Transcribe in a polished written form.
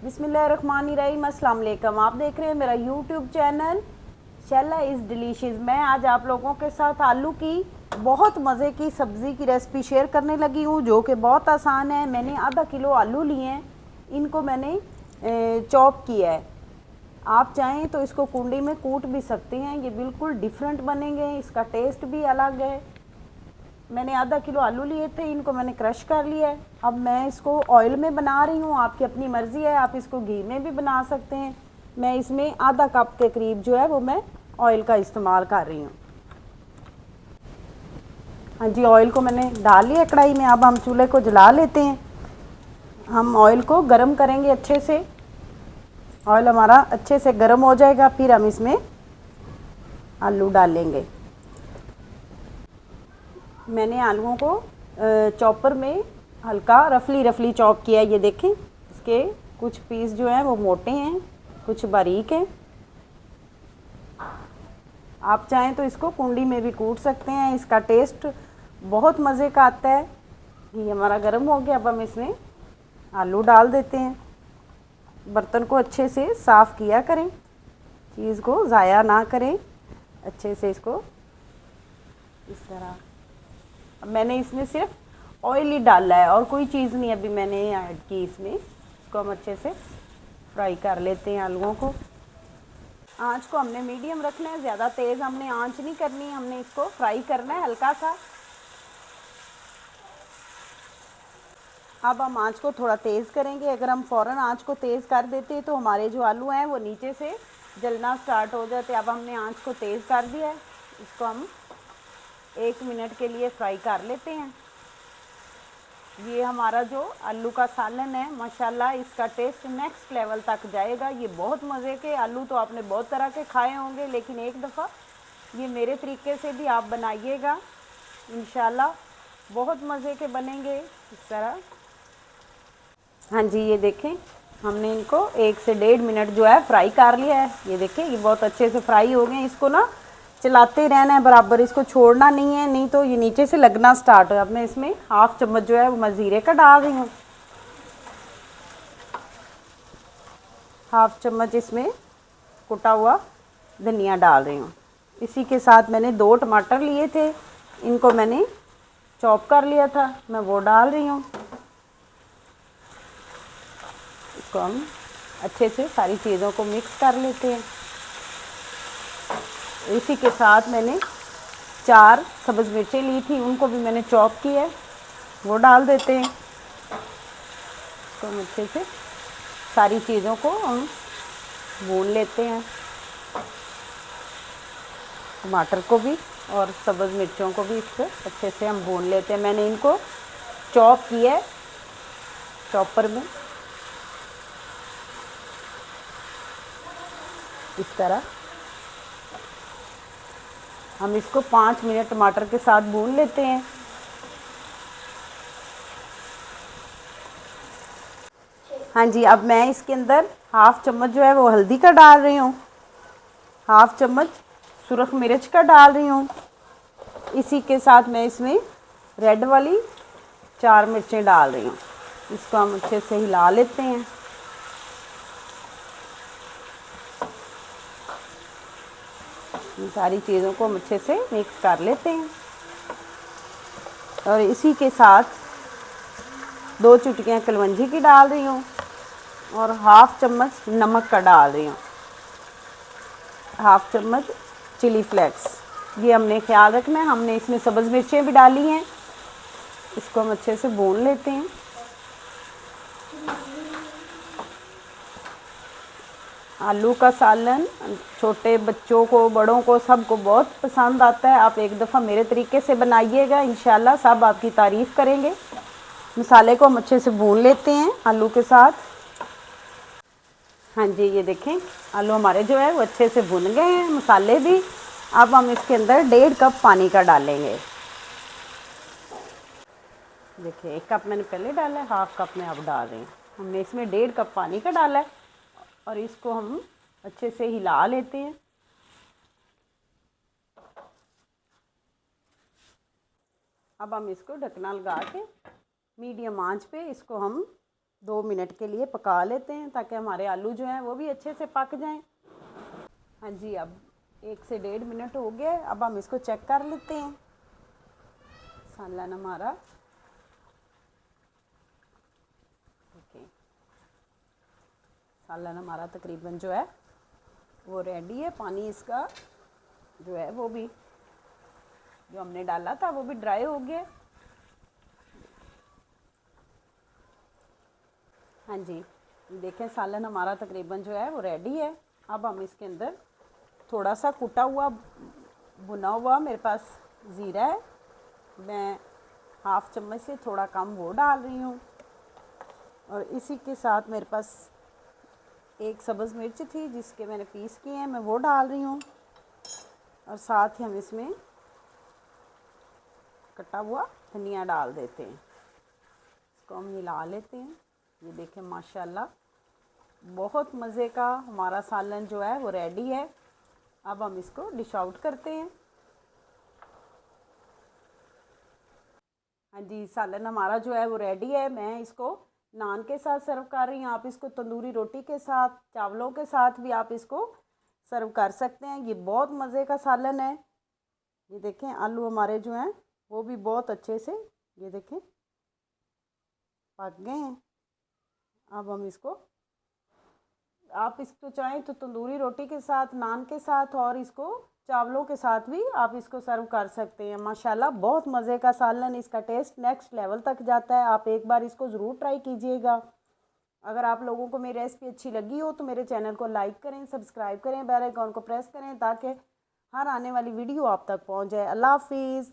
बिस्मिल्लाहिर्रहमानिर्रहीम, अस्सलाम वालेकुम। आप देख रहे हैं मेरा YouTube channel Shaila is delicious. मैं आज आप लोगों के साथ आलू की बहुत मज़े की सब्ज़ी की रेसिपी शेयर करने लगी हूँ, जो कि बहुत आसान है। मैंने आधा किलो आलू लिए हैं, इनको मैंने चॉप किया है। आप चाहें तो इसको कुंडी में कूट भी सकते हैं, ये बिल्कुल डिफरेंट बनेंगे, इसका टेस्ट भी अलग है। मैंने आधा किलो आलू लिए थे, इनको मैंने क्रश कर लिया है। अब मैं इसको ऑयल में बना रही हूँ, आपकी अपनी मर्ज़ी है, आप इसको घी में भी बना सकते हैं। मैं इसमें आधा कप के करीब जो है वो मैं ऑयल का इस्तेमाल कर रही हूँ। हाँ जी, ऑयल को मैंने डाल लिया कढ़ाई में। अब हम चूल्हे को जला लेते हैं। हम ऑयल को गर्म करेंगे अच्छे से। ऑयल हमारा अच्छे से गर्म हो जाएगा, फिर हम इसमें आलू डालेंगे। मैंने आलूओं को चॉपर में हल्का रफली चॉप किया है। ये देखें, इसके कुछ पीस जो हैं वो मोटे हैं, कुछ बारीक हैं। आप चाहें तो इसको कुंडी में भी कूट सकते हैं, इसका टेस्ट बहुत मज़े का आता है। ये हमारा गर्म हो गया, अब हम इसमें आलू डाल देते हैं। बर्तन को अच्छे से साफ़ किया करें, चीज़ को ज़ाया ना करें, अच्छे से इसको इस तरह। अब मैंने इसमें सिर्फ ऑयल ही डाला है और कोई चीज़ नहीं अभी मैंने ऐड की इसमें। इसको हम अच्छे से फ्राई कर लेते हैं आलूओं को। आंच को हमने मीडियम रखना है, ज़्यादा तेज़ हमने आंच नहीं करनी है, हमने इसको फ्राई करना है हल्का सा। अब हम आंच को थोड़ा तेज़ करेंगे। अगर हम फ़ौरन आंच को तेज़ कर देते हैं तो हमारे जो आलू हैं वो नीचे से जलना स्टार्ट हो जाते। अब हमने आंच को तेज़ कर दिया है, इसको हम 1 मिनट के लिए फ्राई कर लेते हैं। ये हमारा जो आलू का सालन है, माशाल्लाह इसका टेस्ट नेक्स्ट लेवल तक जाएगा। ये बहुत मज़े के आलू तो आपने बहुत तरह के खाए होंगे, लेकिन एक दफ़ा ये मेरे तरीके से भी आप बनाइएगा, इंशाल्लाह बहुत मज़े के बनेंगे इस तरह। हाँ जी, ये देखें, हमने इनको 1 से 1.5 मिनट जो है फ्राई कर लिया है। ये देखें, ये बहुत अच्छे से फ्राई हो गए। इसको ना चलाते रहना है बराबर, इसको छोड़ना नहीं है, नहीं तो ये नीचे से लगना स्टार्ट हो। अब मैं इसमें 1/2 चम्मच जो है वो मैं ज़ीरे का डाल रही हूँ। 1/2 चम्मच इसमें कुटा हुआ धनिया डाल रही हूँ। इसी के साथ मैंने 2 टमाटर लिए थे, इनको मैंने चॉप कर लिया था, मैं वो डाल रही हूँ। इसको हम अच्छे से सारी चीज़ों को मिक्स कर लेते हैं। इसी के साथ मैंने 4 सब्ज़ मिर्चें ली थी, उनको भी मैंने चॉप किया है, वो डाल देते हैं। तो हम अच्छे से सारी चीज़ों को हम भून लेते हैं, टमाटर को भी और सब्ज़ मिर्चों को भी इसको अच्छे से हम भून लेते हैं। मैंने इनको चॉप किया है चॉपर में इस तरह। हम इसको 5 मिनट टमाटर के साथ भून लेते हैं। हाँ जी, अब मैं इसके अंदर 1/2 चम्मच जो है वो हल्दी का डाल रही हूँ, 1/2 चम्मच सुरख मिर्च का डाल रही हूँ। इसी के साथ मैं इसमें रेड वाली 4 मिर्चें डाल रही हूँ। इसको हम अच्छे से हिला लेते हैं। इन सारी चीज़ों को हम अच्छे से मिक्स कर लेते हैं और इसी के साथ 2 चुटकियाँ कलवंजी की डाल रही हूँ और 1/2 चम्मच नमक का डाल रही हूँ, 1/2 चम्मच चिली फ्लेक्स। ये हमने ख्याल रखना है, हमने इसमें सब्ज़ मिर्चें भी डाली हैं। इसको हम अच्छे से भून लेते हैं। आलू का सालन छोटे बच्चों को, बड़ों को, सबको बहुत पसंद आता है। आप एक दफ़ा मेरे तरीके से बनाइएगा, इंशाल्लाह सब आपकी तारीफ़ करेंगे। मसाले को हम अच्छे से भून लेते हैं आलू के साथ। हाँ जी, ये देखें, आलू हमारे जो है वो अच्छे से भुन गए हैं, मसाले भी। अब हम इसके अंदर 1.5 कप पानी का डालेंगे। देखिए, 1 कप मैंने पहले डाला है, 1/2 कप मैं अब डाल रही हूँ। हमने इसमें 1.5 कप पानी का डाला है और इसको हम अच्छे से हिला लेते हैं। अब हम इसको ढकना लगा के मीडियम आंच पे इसको हम 2 मिनट के लिए पका लेते हैं ताकि हमारे आलू जो हैं वो भी अच्छे से पक जाएं। हाँ जी, अब 1 से 1.5 मिनट हो गया। अब हम इसको चेक कर लेते हैं। सालन हमारा ओके, सालन हमारा तकरीबन जो है वो रेडी है। पानी इसका जो है वो भी जो हमने डाला था वो भी ड्राई हो गया। हाँ जी, देखें सालन हमारा तकरीबन जो है वो रेडी है। अब हम इसके अंदर थोड़ा सा कुटा हुआ भुना हुआ मेरे पास ज़ीरा है, मैं हाफ़ चम्मच से थोड़ा कम वो डाल रही हूँ। और इसी के साथ मेरे पास एक सब्ज़ मिर्च थी जिसके मैंने पीस किए हैं, मैं वो डाल रही हूँ। और साथ ही हम इसमें कटा हुआ धनिया डाल देते हैं। इसको हम मिला लेते हैं। ये देखें माशाल्लाह बहुत मज़े का हमारा सालन जो है वो रेडी है। अब हम इसको डिश आउट करते हैं। हाँ जी, सालन हमारा जो है वो रेडी है। मैं इसको नान के साथ सर्व कर रही हूँ। आप इसको तंदूरी रोटी के साथ, चावलों के साथ भी आप इसको सर्व कर सकते हैं। ये बहुत मज़े का सालन है। ये देखें आलू हमारे जो हैं वो भी बहुत अच्छे से ये देखें पक गए हैं। अब हम इसको, आप इसको चाहें तो तंदूरी रोटी के साथ, नान के साथ और इसको चावलों के साथ भी आप इसको सर्व कर सकते हैं। माशाल्लाह बहुत मज़े का सालन, इसका टेस्ट नेक्स्ट लेवल तक जाता है। आप एक बार इसको ज़रूर ट्राई कीजिएगा। अगर आप लोगों को मेरी रेसिपी अच्छी लगी हो तो मेरे चैनल को लाइक करें, सब्सक्राइब करें, बेल आइकॉन को प्रेस करें ताकि हर आने वाली वीडियो आप तक पहुंच जाए। अल्लाह हाफिज़।